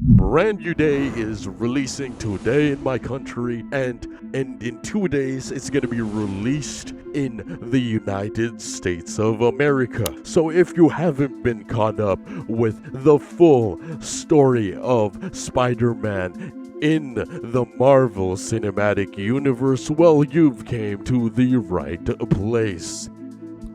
Brand new day is releasing today in my country, and in 2 days it's gonna be released in the United States of America. So if you haven't been caught up with the full story of Spider-Man in the Marvel Cinematic Universe, well, you've came to the right place.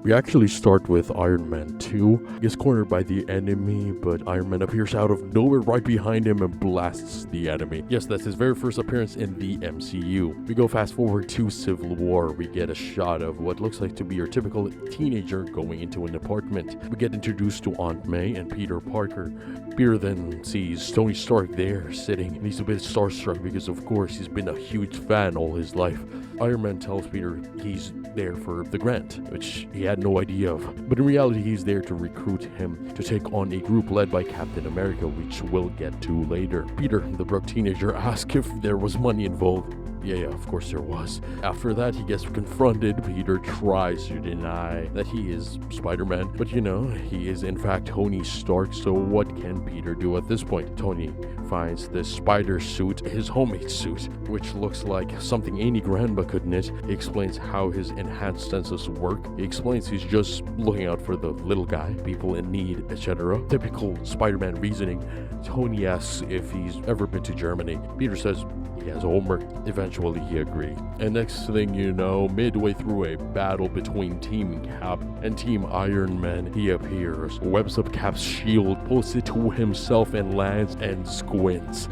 We actually start with Iron Man 2. He gets cornered by the enemy, but Iron Man appears out of nowhere right behind him and blasts the enemy. Yes, that's his very first appearance in the MCU. We go fast forward to Civil War. We get a shot of what looks like to be your typical teenager going into an apartment. We get introduced to Aunt May and Peter Parker. Peter then sees Tony Stark there sitting, and he's a bit starstruck because of course he's been a huge fan all his life. Iron Man tells Peter he's there for the grant, which he had no idea of. But in reality, he's there to recruit him to take on a group led by Captain America, which we'll get to later. Peter, the broke teenager, asks if there was money involved. Yeah, of course there was. After that, he gets confronted. Peter tries to deny that he is Spider-Man, but he is in fact Tony Stark, so what can Peter do at this point? Tony finds this spider suit, his homemade suit, which looks like something Annie Grandma could knit. He explains how his enhanced senses work. He explains he's just looking out for the little guy, people in need, etc. Typical Spider-Man reasoning. Tony asks if he's ever been to Germany. Peter says he has homework. Eventually he agrees. And next thing you know, midway through a battle between Team Cap and Team Iron Man, he appears, webs up Cap's shield, pulls it to himself and lands and squints.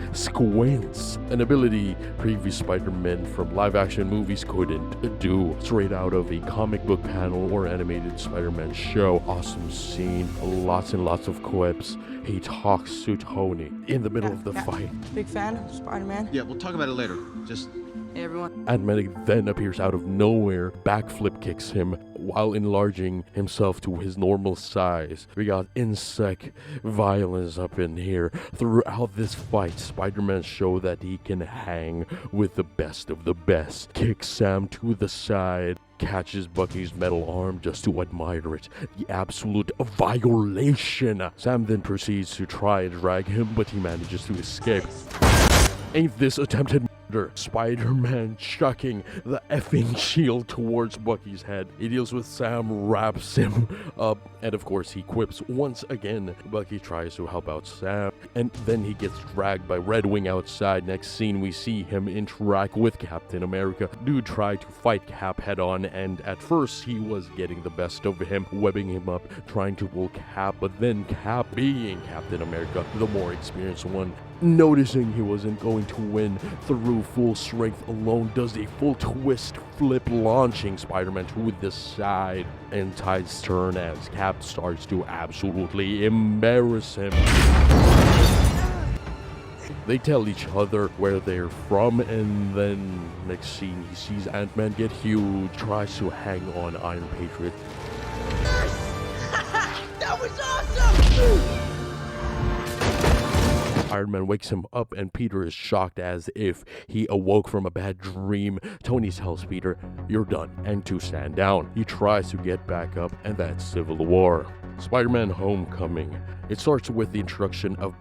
An ability previous Spider-Man from live action movies couldn't do. Straight out of a comic book panel or animated Spider-Man show. Awesome scene, lots and lots of quips. He talks to Tony in the middle of the fight. Big fan of Spider-Man. Yeah, we'll talk about it later. Just... Hey, everyone. Ant-Man then appears out of nowhere, backflip kicks him while enlarging himself to his normal size. We got insect violence up in here. Throughout this fight, Spider-Man shows that he can hang with the best of the best. Kicks Sam to the side, catches Bucky's metal arm just to admire it. The absolute violation. Sam then proceeds to try and drag him, but he manages to escape. Ain't this attempted murder? Spider-Man chucking the effing shield towards Bucky's head. He deals with Sam, wraps him up, and of course he quips once again. Bucky tries to help out Sam, and then he gets dragged by Red Wing outside. Next scene, we see him interact with Captain America. Dude tried to fight Cap head on, and at first he was getting the best of him, webbing him up, trying to pull Cap, but then Cap, being Captain America, the more experienced one, noticing he wasn't going to win through full strength alone, does a full twist flip, launching Spider-Man to the side, and tides turn as Cap starts to absolutely embarrass him. They tell each other where they're from, and then next scene he sees Ant-Man get huge, tries to hang on Iron Patriot. That was awesome! Iron Man wakes him up, and Peter is shocked as if he awoke from a bad dream. Tony tells Peter, "You're done," and to stand down. He tries to get back up, and that's Civil War. Spider-Man Homecoming. It starts with the introduction of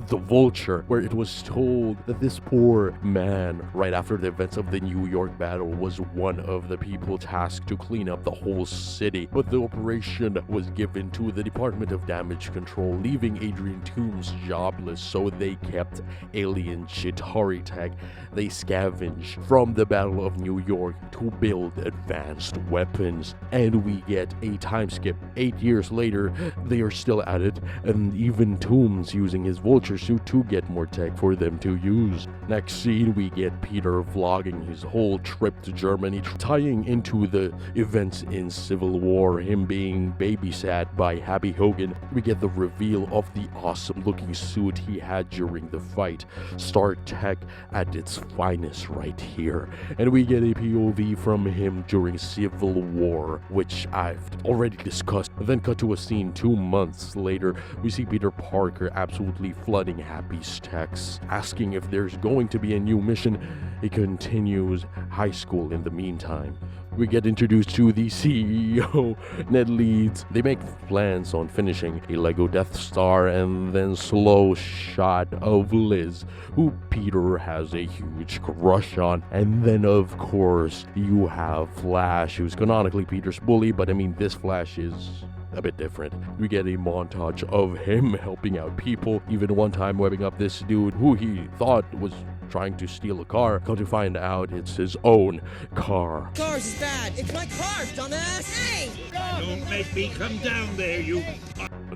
the Vulture, where it was told that this poor man, right after the events of the New York battle, was one of the people tasked to clean up the whole city. But the operation was given to the Department of Damage Control, leaving Adrian Toomes jobless, so they kept alien Chitauri tech they scavenged from the Battle of New York to build advanced weapons. And we get a time skip. 8 years later, they are still at it, and even Toomes using his Vulture suit to get more tech for them to use. Next scene, we get Peter vlogging his whole trip to Germany, tying into the events in Civil War, him being babysat by Happy Hogan. We get the reveal of the awesome looking suit he had during the fight. Stark tech at its finest right here. And we get a POV from him during Civil War, which I've already discussed. Then cut to a scene 2 months later. We see Peter Parker absolutely flooding Happy's texts, asking if there's going to be a new mission. He continues high school in the meantime. We get introduced to the CEO, Ned Leeds. They make plans on finishing a Lego Death Star, and then slow shot of Liz, who Peter has a huge crush on. And then of course you have Flash, who's canonically Peter's bully, but I mean this Flash is a bit different. We get a montage of him helping out people, even one time webbing up this dude who he thought was trying to steal a car. Come to find out it's his own car. Cars is bad. It's my car, dumbass. Hey! Don't make me come down there, you...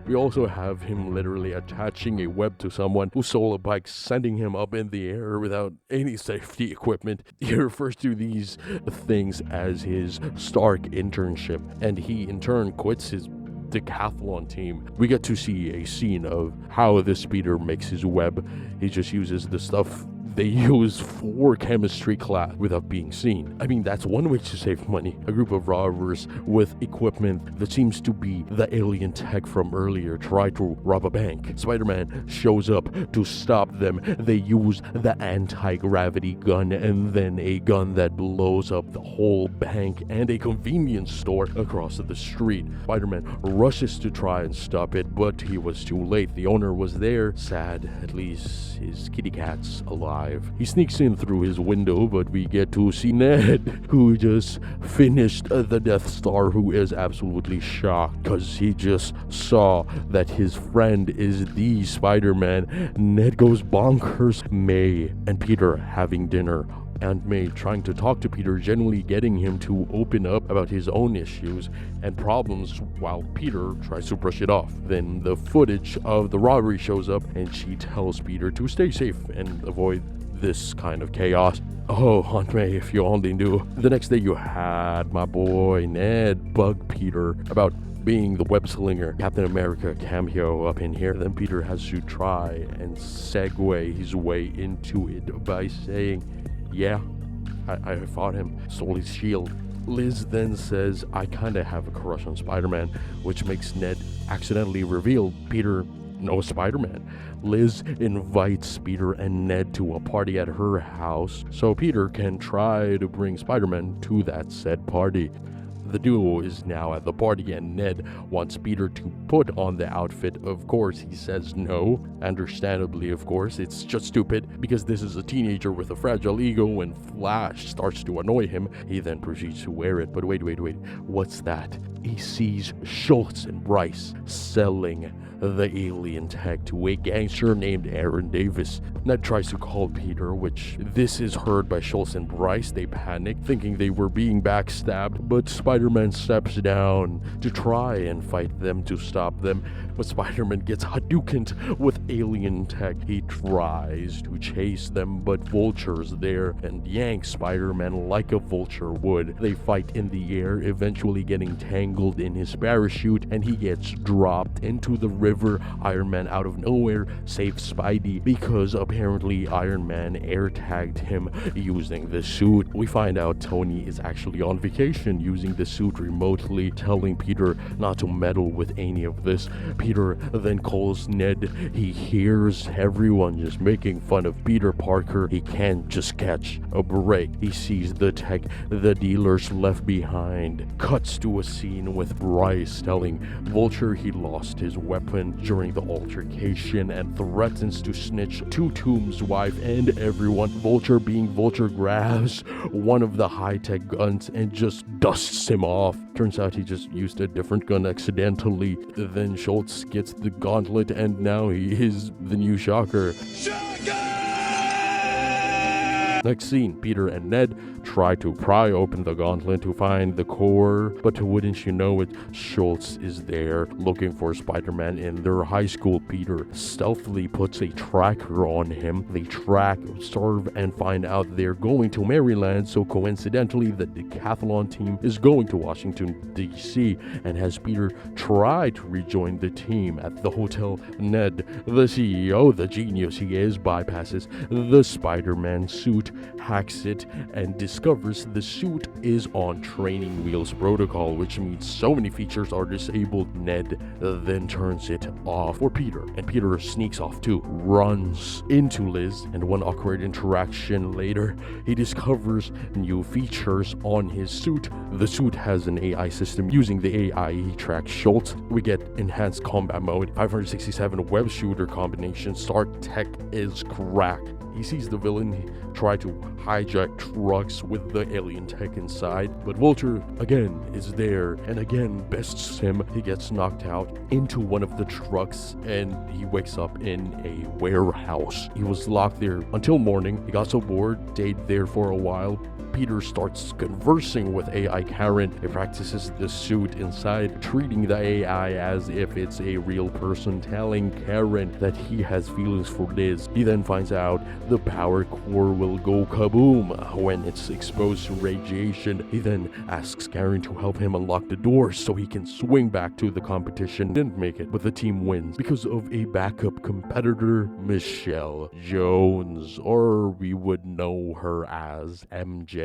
We also have him literally attaching a web to someone who stole a bike, sending him up in the air without any safety equipment. He refers to these things as his Stark internship, and he in turn quits his decathlon team. We get to see a scene of how the speeder makes his web. He just uses the stuff they use for chemistry class without being seen. I mean, that's one way to save money. A group of robbers with equipment that seems to be the alien tech from earlier try to rob a bank. Spider-Man shows up to stop them. They use the anti-gravity gun and then a gun that blows up the whole bank and a convenience store across the street. Spider-Man rushes to try and stop it, but he was too late. The owner was there. Sad, at least his kitty cat's alive. He sneaks in through his window, but we get to see Ned, who just finished the Death Star, who is absolutely shocked because he just saw that his friend is the Spider-Man. Ned goes bonkers. May and Peter having dinner. Aunt May trying to talk to Peter, genuinely getting him to open up about his own issues and problems while Peter tries to brush it off. Then the footage of the robbery shows up and she tells Peter to stay safe and avoid this kind of chaos. Oh, Aunt May, if you only knew. The next day you had my boy Ned bug Peter about being the web slinger Captain America cameo up in here. Then Peter has to try and segue his way into it by saying, yeah, I fought him, stole his shield. Liz then says, I kinda have a crush on Spider-Man, which makes Ned accidentally reveal Peter knows Spider-Man. Liz invites Peter and Ned to a party at her house so Peter can try to bring Spider-Man to that said party. The duo is now at the party and Ned wants Peter to put on the outfit. Of course, he says no. Understandably, of course, it's just stupid because this is a teenager with a fragile ego. When Flash starts to annoy him, he then proceeds to wear it. But wait, what's that? He sees Schultz and Bryce selling the alien tech to a gangster named Aaron Davis. Ned tries to call Peter, which this is heard by Schultz and Bryce. They panic, thinking they were being backstabbed, but Spider-Man steps down to try and fight them to stop them. But Spider-Man gets Hadoukened with alien tech. He tries to chase them, but Vulture's there and yanks Spider-Man like a vulture would. They fight in the air, eventually getting tangled in his parachute, and he gets dropped into the river. Iron Man out of nowhere saves Spidey because apparently Iron Man air tagged him using the suit. We find out Tony is actually on vacation using the suit remotely, telling Peter not to meddle with any of this. Peter then calls Ned. He hears everyone just making fun of Peter Parker. He can't just catch a break. He sees the tech the dealers left behind. Cuts to a scene with Bryce telling Vulture he lost his weapon during the altercation and threatens to snitch to Tomb's wife and everyone. Vulture being Vulture grabs one of the high-tech guns and just dusts him off. Turns out he just used a different gun accidentally. Then Schultz gets the gauntlet and now he is the new Shocker. Next scene, Peter and Ned try to pry open the gauntlet to find the core, but wouldn't you know it, Schultz is there looking for Spider-Man in their high school. Peter stealthily puts a tracker on him. They track, observe, and find out they're going to Maryland, so coincidentally the decathlon team is going to Washington, D.C. and has Peter try to rejoin the team at the hotel. Ned, the CEO, the genius he is, bypasses the Spider-Man suit, hacks it, and discovers discovers the suit is on training wheels protocol, which means so many features are disabled. Ned then turns it off for Peter, and Peter sneaks off too, runs into Liz, and one awkward interaction later, he discovers new features on his suit. The suit has an AI system. Using the AI, he tracks Schultz. We get enhanced combat mode, 567 web shooter combination. Stark tech is cracked. He sees the villain try to hijack trucks with the alien tech inside, but Vulture again is there and again bests him. He gets knocked out into one of the trucks and he wakes up in a warehouse. He was locked there until morning. He got so bored, stayed there for a while. Peter starts conversing with AI Karen. He practices the suit inside, treating the AI as if it's a real person, telling Karen that he has feelings for Liz. He then finds out the power core will go kaboom when it's exposed to radiation. He then asks Karen to help him unlock the doors so he can swing back to the competition. Didn't make it, but the team wins because of a backup competitor, Michelle Jones, or we would know her as MJ.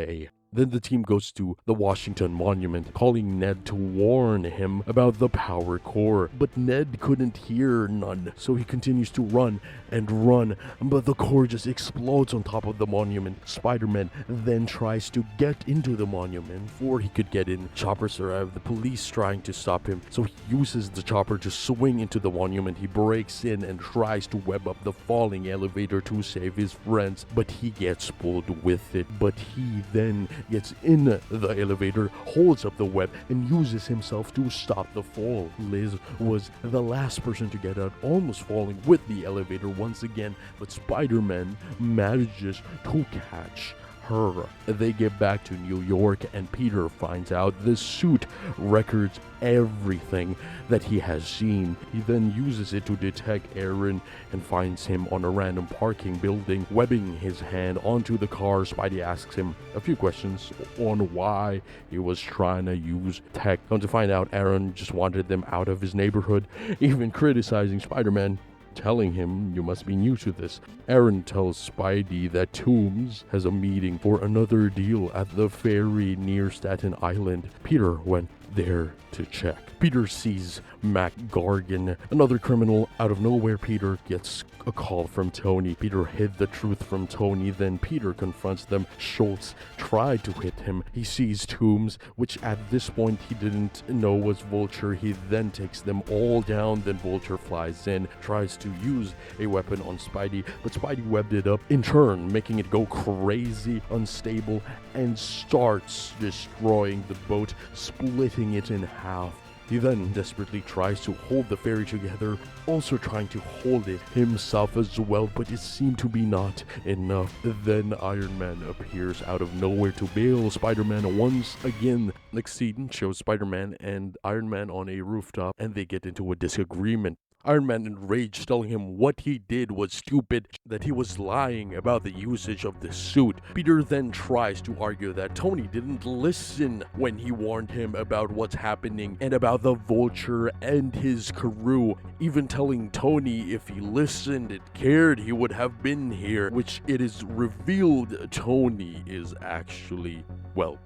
Then the team goes to the Washington Monument, calling Ned to warn him about the power core. But Ned couldn't hear none, so he continues to run and run, but the core just explodes on top of the monument. Spider-Man then tries to get into the monument before he could get in. Choppers arrive, the police trying to stop him, so he uses the chopper to swing into the monument. He breaks in and tries to web up the falling elevator to save his friends, but he gets pulled with it. But he then gets in the elevator, holds up the web, and uses himself to stop the fall. Liz was the last person to get out, almost falling with the elevator once again, but Spider-Man manages to catch her. They get back to New York and Peter finds out the suit records everything that he has seen. He then uses it to detect Aaron and finds him on a random parking building, webbing his hand onto the car. Spidey asks him a few questions on why he was trying to use tech. Come to find out, Aaron just wanted them out of his neighborhood, even criticizing Spider-Man, telling him, "You must be new to this." Aaron tells Spidey that Toombs has a meeting for another deal at the ferry near Staten Island. Peter went there to check. Peter sees Mac Gargan, another criminal. Out of nowhere, Peter gets a call from Tony. Peter hid the truth from Tony, then Peter confronts them. Schultz tried to hit him. He sees Toombs, which at this point he didn't know was Vulture. He then takes them all down, then Vulture flies in, tries to use a weapon on Spidey, but Spidey webbed it up in turn, making it go crazy, unstable, and starts destroying the boat, splitting it in half. He then desperately tries to hold the ferry together, also trying to hold it himself as well, but it seemed to be not enough. Then Iron Man appears out of nowhere to bail Spider-Man once again. Next scene shows Spider-Man and Iron Man on a rooftop, and they get into a disagreement. Iron Man enraged, telling him what he did was stupid, that he was lying about the usage of the suit. Peter then tries to argue that Tony didn't listen when he warned him about what's happening and about the Vulture and his crew, even telling Tony if he listened and cared he would have been here, which it is revealed Tony is actually, well,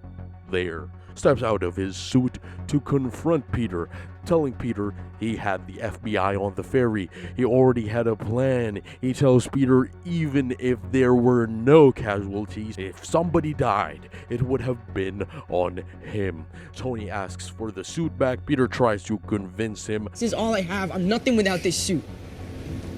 there. Steps out of his suit to confront Peter, telling Peter he had the FBI on the ferry. He already had a plan. He tells Peter even if there were no casualties, if somebody died, it would have been on him. Tony asks for the suit back. Peter tries to convince him. This is all I have. I'm nothing without this suit.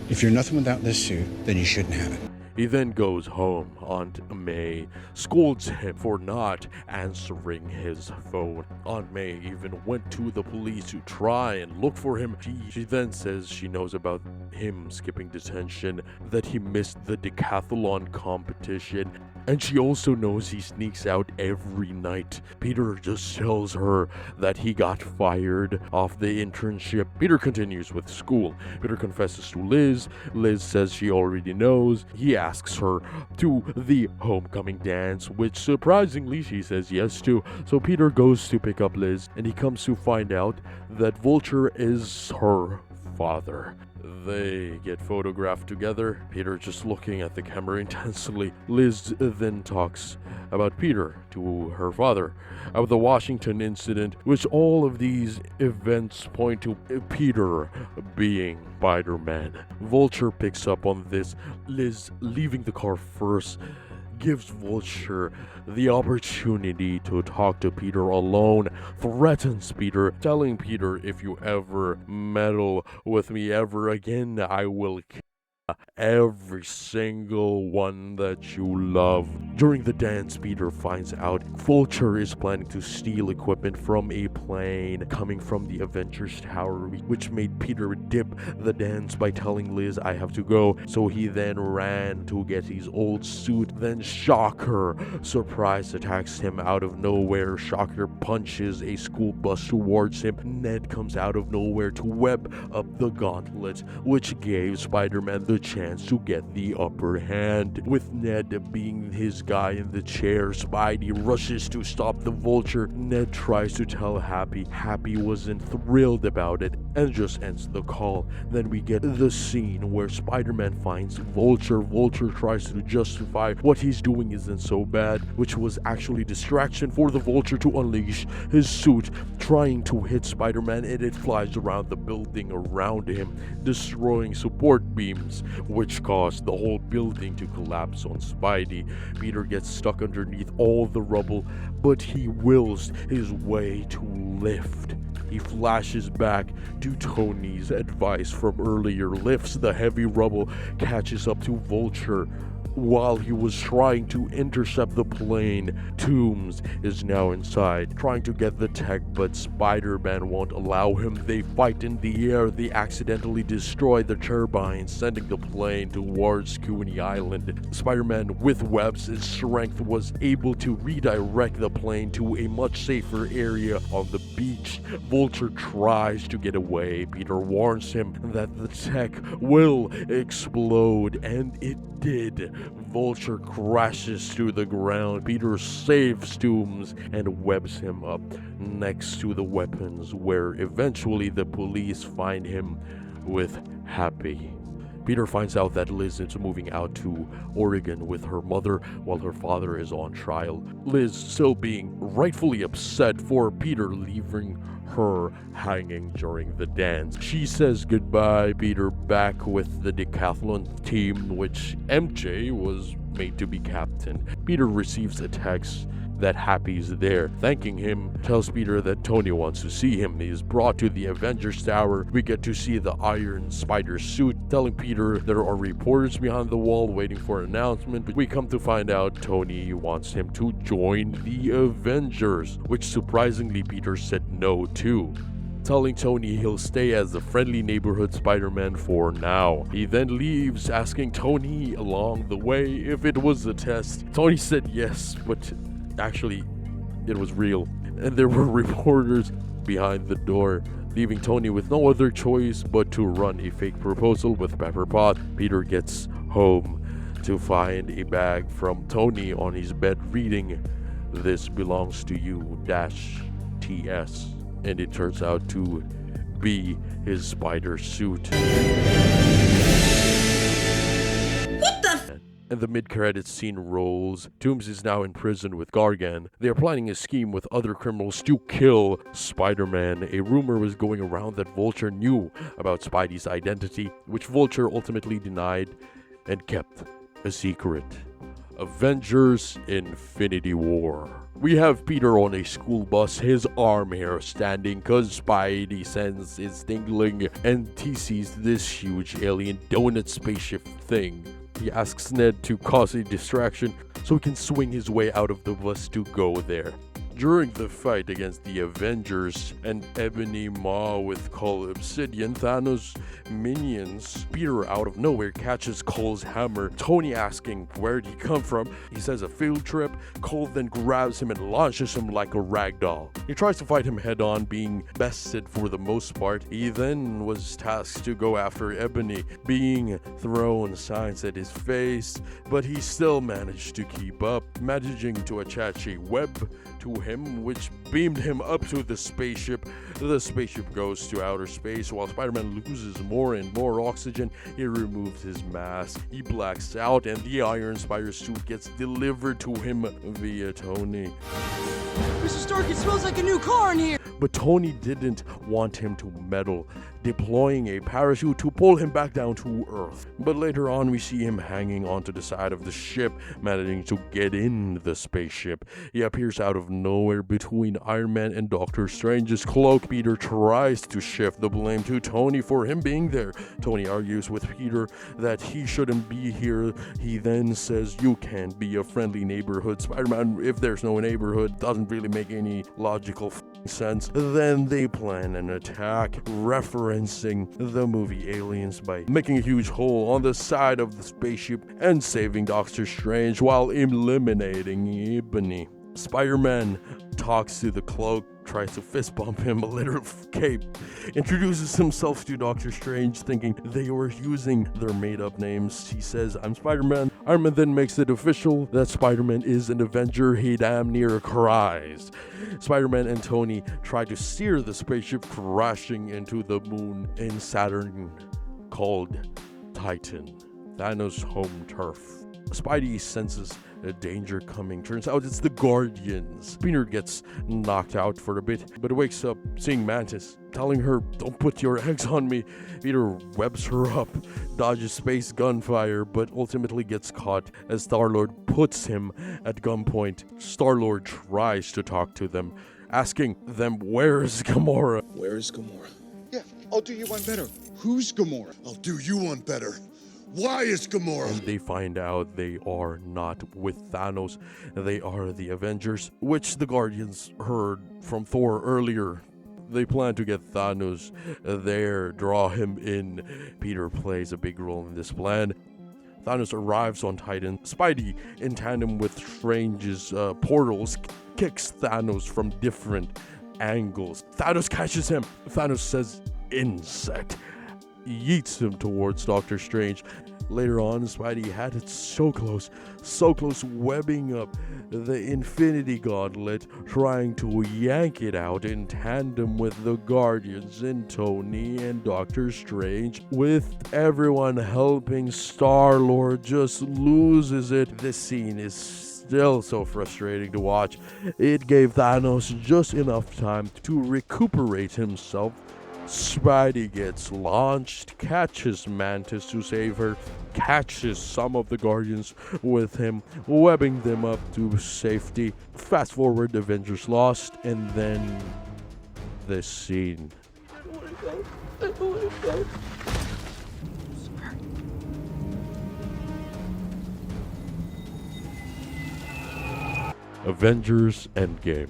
If you're nothing without this suit, then you shouldn't have it. He then goes home. Aunt May scolds him for not answering his phone. Aunt May even went to the police to try and look for him. She then says she knows about him skipping detention, that he missed the decathlon competition, and she also knows he sneaks out every night. Peter just tells her that he got fired off the internship. Peter continues with school. Peter confesses to Liz. Liz says she already knows. He asks her to the homecoming dance, which surprisingly she says yes to. So Peter goes to pick up Liz, and he comes to find out that Vulture is her father. They get photographed together, Peter just looking at the camera intensely. Liz then talks about Peter to her father, about the Washington incident, which all of these events point to Peter being Spider-Man. Vulture picks up on this. Liz, leaving the car first, gives Vulture the opportunity to talk to Peter alone, threatens Peter, telling Peter, if you ever meddle with me ever again, I will kill every single one that you love. During the dance, Peter finds out Vulture is planning to steal equipment from a plane coming from the Avengers Tower, which made Peter dip the dance by telling Liz, I have to go. So he then ran to get his old suit. Then Shocker, surprise, attacks him out of nowhere. Shocker punches a school bus towards him. Ned comes out of nowhere to web up the gauntlet, which gave Spider-Man the chance to get the upper hand. With Ned being his guy in the chair, Spidey rushes to stop the Vulture. Ned tries to tell Happy. Happy wasn't thrilled about it and just ends the call. Then we get the scene where Spider-Man finds Vulture. Vulture tries to justify what he's doing isn't so bad, which was actually distraction for the Vulture to unleash his suit, trying to hit Spider-Man, and it flies around the building around him, destroying support beams, which caused the whole building to collapse on Spidey. Peter gets stuck underneath all the rubble, but he wills his way to lift. He flashes back to Tony's advice from earlier, lifts the heavy rubble, catches up to Vulture. While he was trying to intercept the plane, Toomes is now inside, trying to get the tech, but Spider-Man won't allow him. They fight in the air. They accidentally destroy the turbine, sending the plane towards Coney Island. Spider-Man, with webs and strength, was able to redirect the plane to a much safer area on the beach. Vulture tries to get away. Peter warns him that the tech will explode, and it did. Vulture crashes to the ground. Peter saves Toomes and webs him up next to the weapons, where eventually the police find him with Happy. Peter finds out that Liz is moving out to Oregon with her mother while her father is on trial. Liz still being rightfully upset for Peter leaving her hanging during the dance. She says goodbye. Peter back with the decathlon team, which MJ was made to be captain. Peter receives a text that Happy's there, thanking him, tells Peter that Tony wants to see him. He is brought to the Avengers Tower. We get to see the Iron Spider suit, telling Peter there are reporters behind the wall waiting for an announcement, but we come to find out Tony wants him to join the Avengers, which surprisingly Peter said no to, telling Tony he'll stay as the friendly neighborhood Spider-Man for now. He then leaves, asking Tony along the way if it was a test. Tony said yes, but actually it was real, and there were reporters behind the door, leaving Tony with no other choice but to run a fake proposal with Pepper Pot. Peter gets home to find a bag from Tony on his bed reading, "This belongs to you -TS," and it turns out to be his spider suit. And the mid-credits scene rolls. Toomes is now in prison with Gargan. They are planning a scheme with other criminals to kill Spider-Man. A rumor was going around that Vulture knew about Spidey's identity, which Vulture ultimately denied and kept a secret. Avengers Infinity War. We have Peter on a school bus, his arm hair standing cause Spidey sense is tingling, and he sees this huge alien donut spaceship thing. He asks Ned to cause a distraction so he can swing his way out of the bus to go there. During the fight against the Avengers and Ebony Maw with Cole Obsidian, Thanos' minions, Peter out of nowhere catches Cole's hammer, Tony asking where'd he come from. He says a field trip. Cole then grabs him and launches him like a rag doll. He tries to fight him head on, being bested for the most part. He then was tasked to go after Ebony, being thrown signs at his face, but he still managed to keep up, managing to attach a web to him, which beamed him up to the spaceship. The spaceship goes to outer space while Spider-Man loses more and more oxygen. He removes his mask, he blacks out, and the Iron Spider suit gets delivered to him via Tony. Mr. Stark, it smells like a new car in here. But Tony didn't want him to meddle, deploying a parachute to pull him back down to Earth. But later on, we see him hanging onto the side of the ship, managing to get in the spaceship. He appears out of nowhere between Iron Man and Doctor Strange's cloak. Peter tries to shift the blame to Tony for him being there. Tony argues with Peter that he shouldn't be here. He then says, "You can't be a friendly neighborhood Spider-Man if there's no neighborhood." Doesn't really make any logical sense. Then they plan an attack, referencing the movie Aliens by making a huge hole on the side of the spaceship and saving Doctor Strange while eliminating Ebony. Spider-Man talks to the cloak, tries to fist bump him, a literal cape, introduces himself to Doctor Strange, thinking they were using their made-up names. He says, "I'm Spider-Man." Iron Man then makes it official that Spider-Man is an Avenger. He damn near cries. Spider-Man and Tony try to steer the spaceship, crashing into the moon in Saturn called Titan, Thanos' home turf. Spidey senses a danger coming. Turns out it's the Guardians. Peter gets knocked out for a bit, but wakes up seeing Mantis, telling her, "Don't put your eggs on me." Peter webs her up, dodges space gunfire, but ultimately gets caught as Star-Lord puts him at gunpoint. Star-Lord tries to talk to them, asking them, "Where's Gamora?" Where is Gamora? Yeah, I'll do you one better. Who's Gamora? I'll do you one better. Why is Gamora? And they find out they are not with Thanos. They are the Avengers, which the Guardians heard from Thor earlier. They plan to get Thanos there, draw him in. Peter plays a big role in this plan. Thanos arrives on Titan. Spidey, in tandem with Strange's portals, kicks Thanos from different angles. Thanos catches him. Thanos says, "Insect." Yeets him towards Doctor Strange. Later on, Spidey had it so close, webbing up the Infinity Gauntlet, trying to yank it out in tandem with the Guardians and Tony and Doctor Strange. With everyone helping, Star-Lord just loses it. This scene is still so frustrating to watch. It gave Thanos just enough time to recuperate himself. Spidey gets launched, catches Mantis to save her, catches some of the Guardians with him, webbing them up to safety. Fast forward, Avengers lost, and then this scene. I don't wanna go. Avengers Endgame.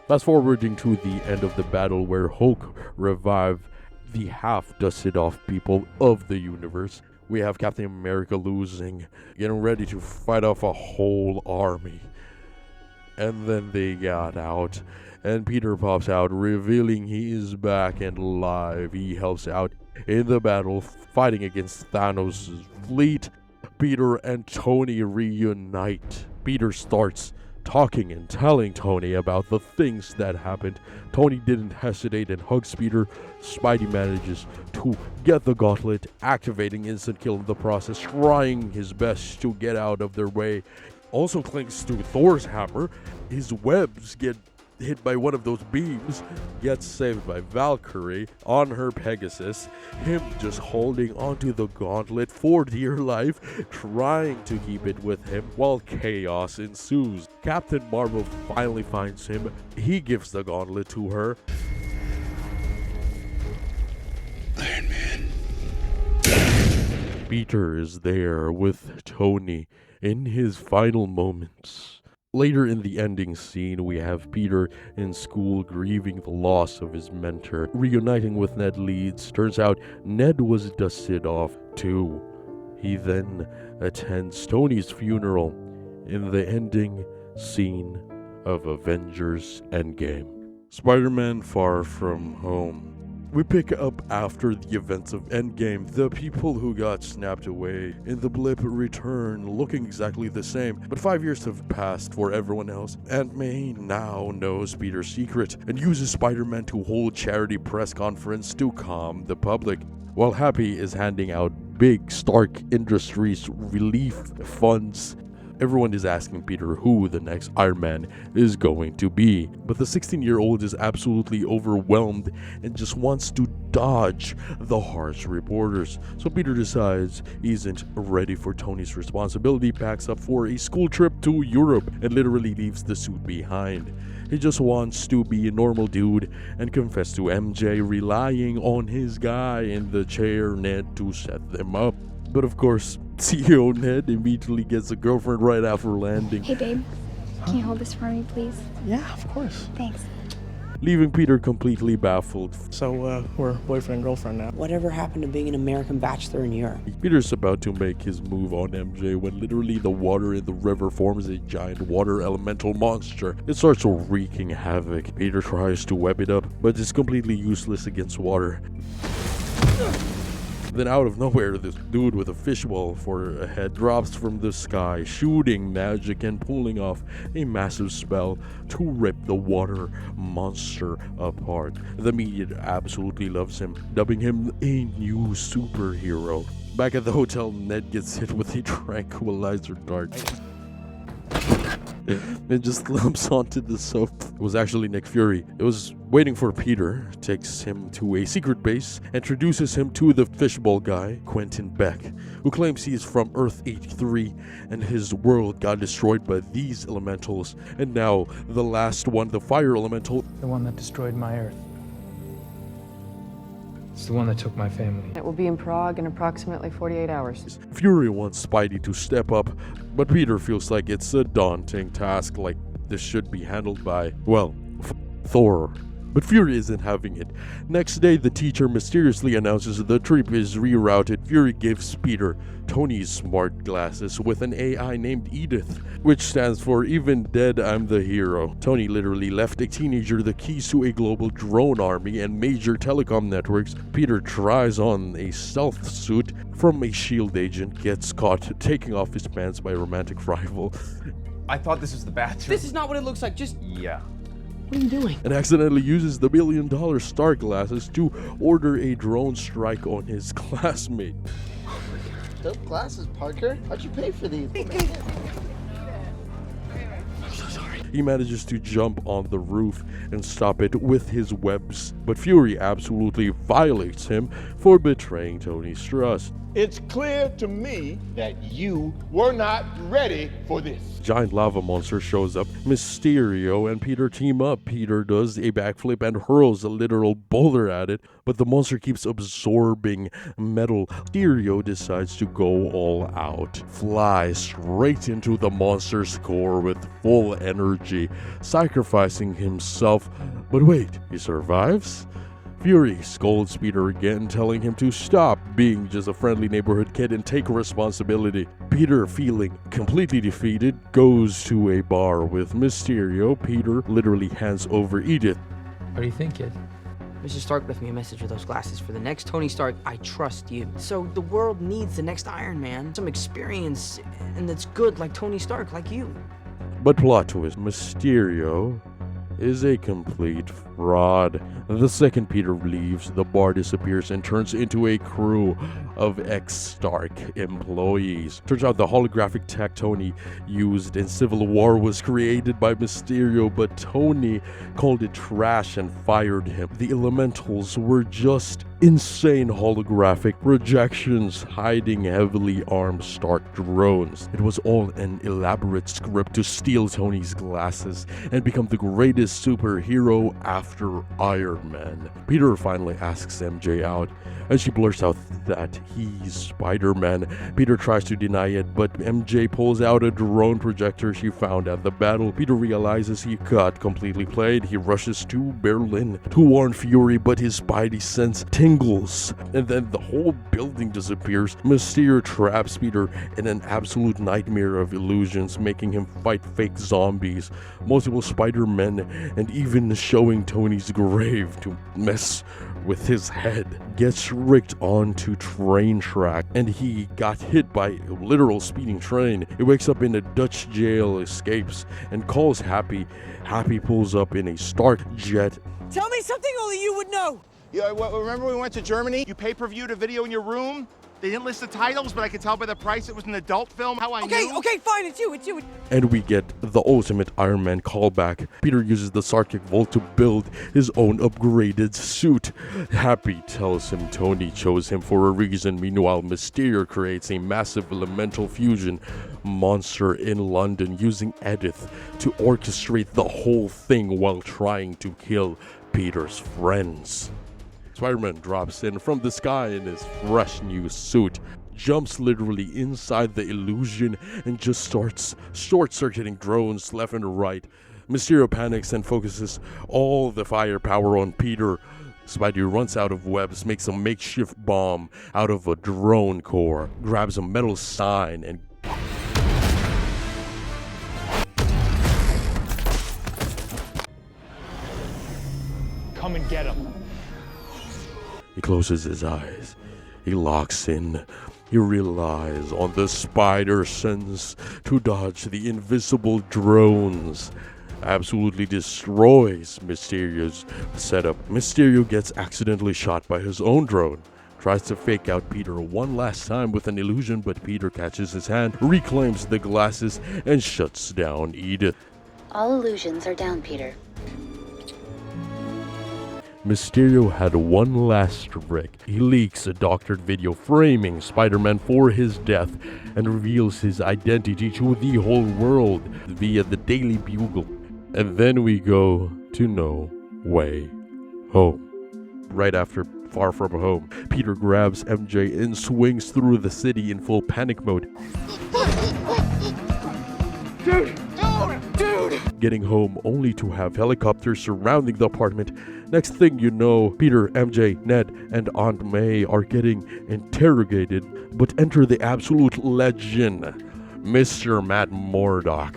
Fast forwarding to the end of the battle where Hulk revived the half-dusted off people of the universe. We have Captain America losing, getting ready to fight off a whole army. And then they got out, and Peter pops out, revealing he is back and alive. He helps out in the battle, fighting against Thanos' fleet. Peter and Tony reunite. Peter starts talking and telling Tony about the things that happened. Tony didn't hesitate and hugs Peter. Spidey manages to get the gauntlet, activating instant kill in the process, trying his best to get out of their way. Also clings to Thor's hammer. His webs get hit by one of those beams, gets saved by Valkyrie on her Pegasus, him just holding onto the gauntlet for dear life, trying to keep it with him while chaos ensues. Captain Marvel finally finds him. He gives the gauntlet to her. Iron Man. Peter is there with Tony in his final moments. Later in the ending scene, we have Peter in school grieving the loss of his mentor, reuniting with Ned Leeds. Turns out Ned was dusted off too. He then attends Tony's funeral in the ending scene of Avengers Endgame. Spider-Man Far From Home. We pick up after the events of Endgame. The people who got snapped away in the blip return looking exactly the same, but 5 years have passed for everyone else. Aunt May now knows Peter's secret and uses Spider-Man to hold charity press conference to calm the public, while Happy is handing out big Stark Industries relief funds. Everyone is asking Peter who the next Iron Man is going to be, but the 16-year-old is absolutely overwhelmed and just wants to dodge the harsh reporters. So Peter decides he isn't ready for Tony's responsibility, packs up for a school trip to Europe, and literally leaves the suit behind. He just wants to be a normal dude and confess to MJ, relying on his guy in the chair, Ned, to set them up. But of course, CEO Ned immediately gets a girlfriend right after landing, Hey babe, can you hold this for me, please? Yeah, of course. Thanks. leaving Peter completely baffled. So, we're boyfriend and girlfriend now. Whatever happened to being an American bachelor in Europe? Peter's about to make his move on MJ when literally the water in the river forms a giant water elemental monster. It starts wreaking havoc. Peter tries to web it up, but it's completely useless against water. Then out of nowhere, this dude with a fishbowl for a head drops from the sky, shooting magic and pulling off a massive spell to rip the water monster apart. The media absolutely loves him, dubbing him a new superhero. Back at the hotel, Ned gets hit with a tranquilizer dart. It just lumps onto the soap. It was actually Nick Fury. It was waiting for Peter, takes him to a secret base, introduces him to the fishbowl guy, Quentin Beck, who claims he is from Earth 83 and his world got destroyed by these elementals. And now the last one, the fire elemental, The one that destroyed my Earth. It's the one that took my family. It will be in Prague in approximately 48 hours. Fury wants Spidey to step up, but Peter feels like it's a daunting task, like this should be handled by, well, Thor. But Fury isn't having it. Next day, the teacher mysteriously announces the trip is rerouted. Fury gives Peter Tony's smart glasses with an AI named Edith, which stands for Even Dead I'm the Hero. Tony literally left a teenager the keys to a global drone army and major telecom networks. Peter tries on a stealth suit from a S.H.I.E.L.D. agent, gets caught taking off his pants by a romantic rival. I thought this was the bathroom. This is not what it looks like. Just Yeah. what are you doing? And accidentally uses the $1 billion star glasses to order a drone strike on his classmate. Dope glasses, Parker. How'd you pay for these? He manages to jump on the roof and stop it with his webs, but Fury absolutely violates him for betraying Tony's trust. It's clear to me that you were not ready for this. Giant lava monster shows up. Mysterio and Peter team up. Peter does a backflip and hurls a literal boulder at it, but the monster keeps absorbing metal. Mysterio decides to go all out, fly straight into the monster's core with full energy, sacrificing himself. But wait, he survives? Fury scolds Peter again, telling him to stop being just a friendly neighborhood kid and take responsibility. Peter, feeling completely defeated, goes to a bar with Mysterio. Peter literally hands over Edith. What do you think, kid? Mrs. Stark left me a message with those glasses. For the next Tony Stark, I trust you. So the world needs the next Iron Man. Some experience, and that's good like Tony Stark, like you. But plot twist, Mysterio is a complete fraud. The second Peter leaves, the bar disappears and turns into a crew of ex-Stark employees. Turns out the holographic tech Tony used in Civil War was created by Mysterio, but Tony called it trash and fired him. The elementals were just insane holographic projections hiding heavily armed Stark drones. It was all an elaborate script to steal Tony's glasses and become the greatest superhero after Iron Man. Peter finally asks MJ out, and she blurts out that he's Spider-Man. Peter tries to deny it, but MJ pulls out a drone projector she found at the battle. Peter realizes he got completely played. He rushes to Berlin to warn Fury, but his spidey sense tingles, and then the whole building disappears. Mysterio traps Peter in an absolute nightmare of illusions, making him fight fake zombies, multiple Spider-Men, and even showing Tony's grave to mess with his head. Gets rigged onto train track, and he got hit by a literal speeding train. He wakes up in a Dutch jail, escapes, and calls Happy. Happy pulls up in a Stark jet. Tell me something only you would know. Yeah, remember we went to Germany? You pay-per-viewed a video in your room? They didn't list the titles, but I could tell by the price it was an adult film. How I knew? Okay, fine, it's you. And we get the ultimate Iron Man callback. Peter uses the Sarkic Vault to build his own upgraded suit. Happy tells him Tony chose him for a reason. Meanwhile, Mysterio creates a massive elemental fusion monster in London using Edith to orchestrate the whole thing while trying to kill Peter's friends. Spider-Man drops in from the sky in his fresh new suit, jumps literally inside the illusion, and just starts short-circuiting drones left and right. Mysterio panics and focuses all the firepower on Peter. Spidey runs out of webs, makes a makeshift bomb out of a drone core, grabs a metal sign, and Come and get him. he closes his eyes. He locks in. He relies on the spider sense to dodge the invisible drones. Absolutely destroys Mysterio's setup. Mysterio gets accidentally shot by his own drone. Tries to fake out Peter one last time with an illusion, but Peter catches his hand, reclaims the glasses, and shuts down Edith. All illusions are down, Peter. Mysterio had one last trick. He leaks a doctored video framing Spider-Man for his death and reveals his identity to the whole world via the Daily Bugle. And then we go to No Way Home. Right after Far From Home, Peter grabs MJ and swings through the city in full panic mode. Dude! Getting home only to have helicopters surrounding the apartment. Next thing you know, Peter, MJ, Ned, and Aunt May are getting interrogated, but enter the absolute legend, Mr. Matt Murdock.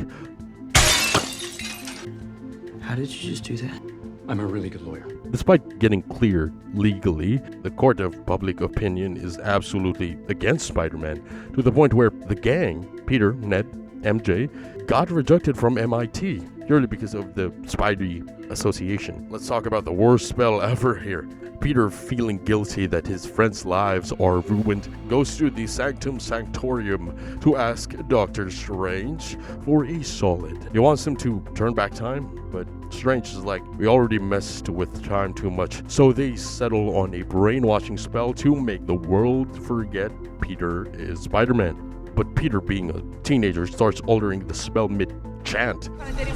How did you just do that? I'm a really good lawyer. Despite getting cleared legally, the court of public opinion is absolutely against Spider-Man, to the point where the gang, Peter, Ned, MJ, got rejected from MIT, purely because of the Spidey Association. Let's talk about the worst spell ever here. Peter, feeling guilty that his friends' lives are ruined, goes to the Sanctum Sanctorium to ask Doctor Strange for a solid. He wants him to turn back time, but Strange is like, we already messed with time too much. So they settle on a brainwashing spell to make the world forget Peter is Spider-Man. But Peter, being a teenager, starts altering the spell mid-chant. Did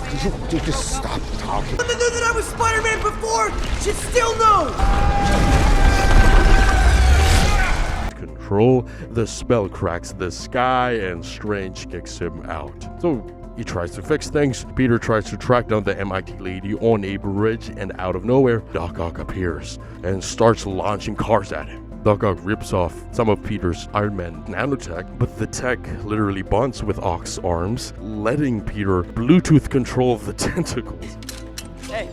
you just stop talking? But the dude that I was Spider-Man before should still know! Control, the spell cracks the sky and Strange kicks him out. So he tries to fix things. Peter tries to track down the MIT lady on a bridge, and out of nowhere, Doc Ock appears and starts launching cars at him. Doc Ock rips off some of Peter's Iron Man nanotech, but the tech literally bonds with Ock's arms, letting Peter Bluetooth control the tentacles. Hey.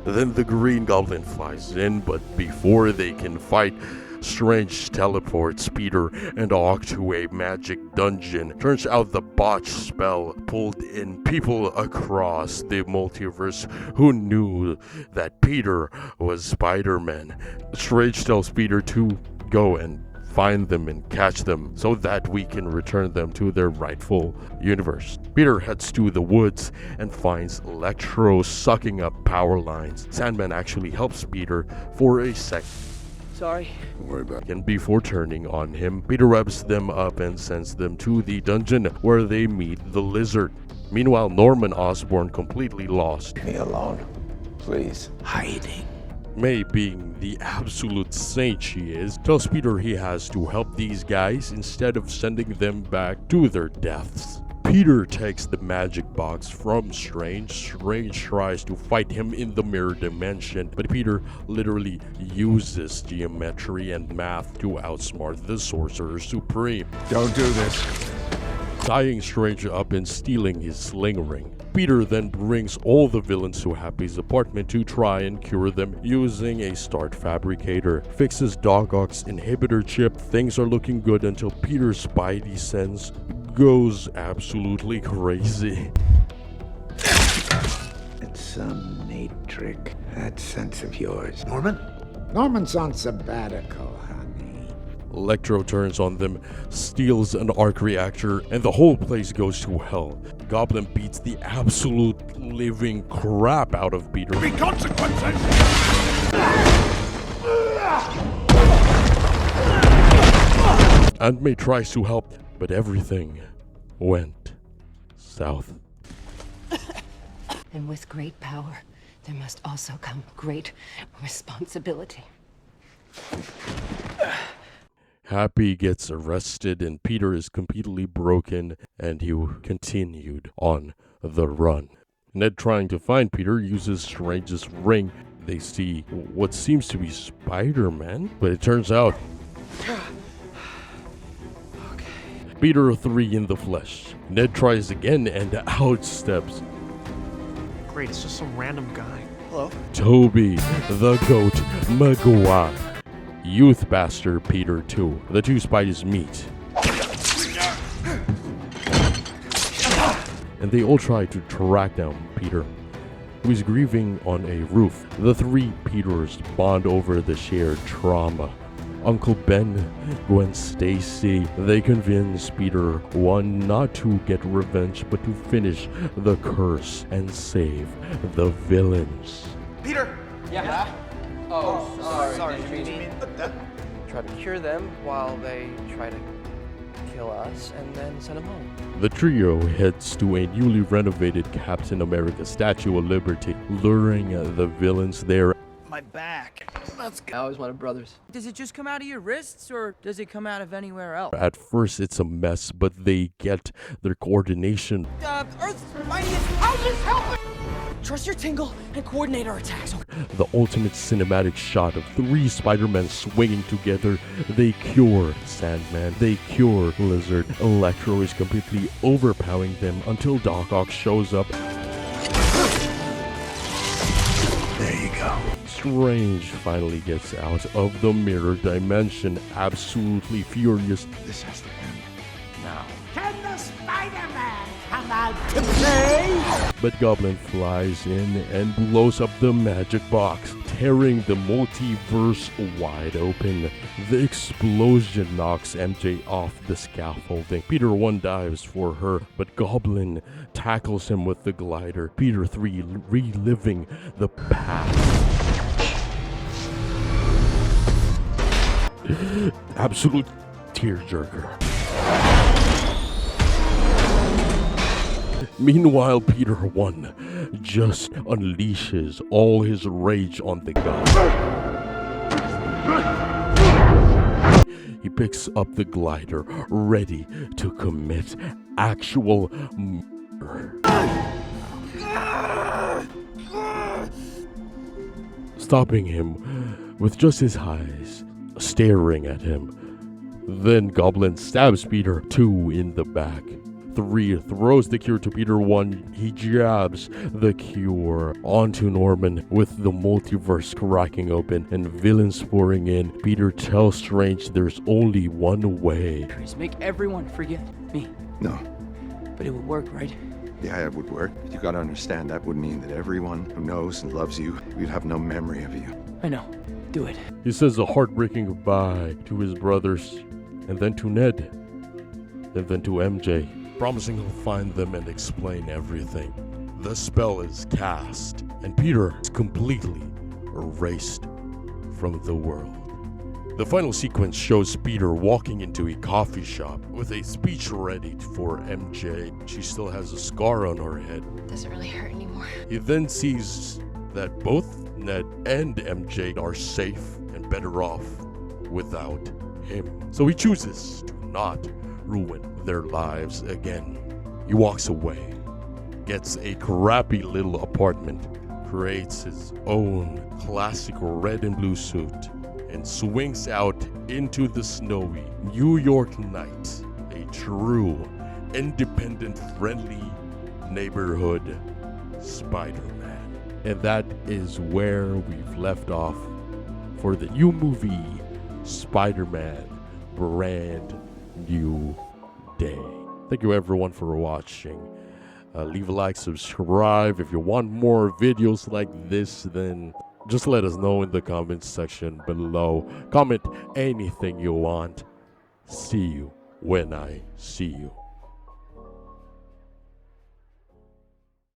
Then the Green Goblin flies in, but before they can fight, Strange teleports Peter and Ock to a magic dungeon. Turns out the botch spell pulled in people across the multiverse who knew that Peter was Spider-Man. Strange tells Peter to go and find them and catch them so that we can return them to their rightful universe. Peter heads to the woods and finds Electro sucking up power lines. Sandman actually helps Peter for a sec. Sorry. Don't worry about it. And before turning on him, Peter webs them up and sends them to the dungeon where they meet the Lizard. Meanwhile, Norman Osborn, completely lost. Leave me alone, please. Hiding. May, being the absolute saint she is, tells Peter he has to help these guys instead of sending them back to their deaths. Peter takes the magic box from Strange. Strange tries to fight him in the mirror dimension, but Peter literally uses geometry and math to outsmart the Sorcerer Supreme. Don't do this. Tying Strange up and stealing his sling ring. Peter then brings all the villains to Happy's apartment to try and cure them using a start fabricator. Fixes Doc Ock's inhibitor chip. Things are looking good until Peter's spidey sense goes absolutely crazy. It's some neat trick, that sense of yours. Norman? Norman's on sabbatical, honey. Electro turns on them, steals an arc reactor, and the whole place goes to hell. Goblin beats the absolute living crap out of Peter. Be consequences! Aunt May tries to help, but everything went south. And with great power, there must also come great responsibility. Happy gets arrested and Peter is completely broken, and he continued on the run. Ned, trying to find Peter, uses Strange's ring. They see what seems to be Spider-Man, but it turns out Peter 3 in the flesh. Ned tries again and out steps Great, it's just some random guy. Hello? Toby the Goat Maguire. Youth bastard Peter 2. The two Spideys meet, and they all try to track down Peter, who is grieving on a roof. The three Peters bond over the shared trauma. Uncle Ben, Gwen Stacy, they convince Peter 1 not to get revenge but to finish the curse and save the villains. Peter! Yeah? Oh, sorry. Did you mean that? Try to cure them while they try to kill us and then send them home. The trio heads to a newly renovated Captain America Statue of Liberty, luring the villains there. My back. Let's go. I always wanted brothers. Does it just come out of your wrists or does it come out of anywhere else? At first it's a mess, but they get their coordination. Earth's mightiest houses help! Trust your tingle and coordinate our attacks. The ultimate cinematic shot of three Spider-Men swinging together. They cure Sandman, they cure Lizard. Electro is completely overpowering them until Doc Ock shows up. There you go. Strange finally gets out of the mirror dimension, absolutely furious. This has to end now. Can the Spider-Man come out to play? But Goblin flies in and blows up the magic box, tearing the multiverse wide open. The explosion knocks MJ off the scaffolding. Peter 1 dives for her, but Goblin tackles him with the glider. Peter 3 reliving the past. Absolute tearjerker. Meanwhile, Peter 1 just unleashes all his rage on the god. He picks up the glider, ready to commit actual murder. Stopping him with just his eyes staring at him. Then Goblin stabs Peter 2 in the back. 3 throws the cure to Peter 1. He jabs the cure onto Norman with the multiverse cracking open and villains pouring in. Peter tells Strange there's only one way. Make everyone forget me. No. But it would work, right? Yeah, it would work. You gotta understand, that would mean that everyone who knows and loves you, you'd have no memory of you. I know. Do it. He says a heartbreaking goodbye to his brothers, and then to Ned, and then to MJ, promising he'll find them and explain everything. The spell is cast, and Peter is completely erased from the world. The final sequence shows Peter walking into a coffee shop with a speech ready for MJ. She still has a scar on her head. Doesn't really hurt anymore. He then sees that both Ned and MJ are safe and better off without him. So he chooses to not ruin their lives again. He walks away, gets a crappy little apartment, creates his own classic red and blue suit, and swings out into the snowy New York night, a true, independent, friendly neighborhood Spider-Man. And that is where we've left off for the new movie, Spider-Man Brand New Day. Thank you everyone for watching. Leave a like, subscribe. If you want more videos like this, then just let us know in the comments section below. Comment anything you want. See you when I see you.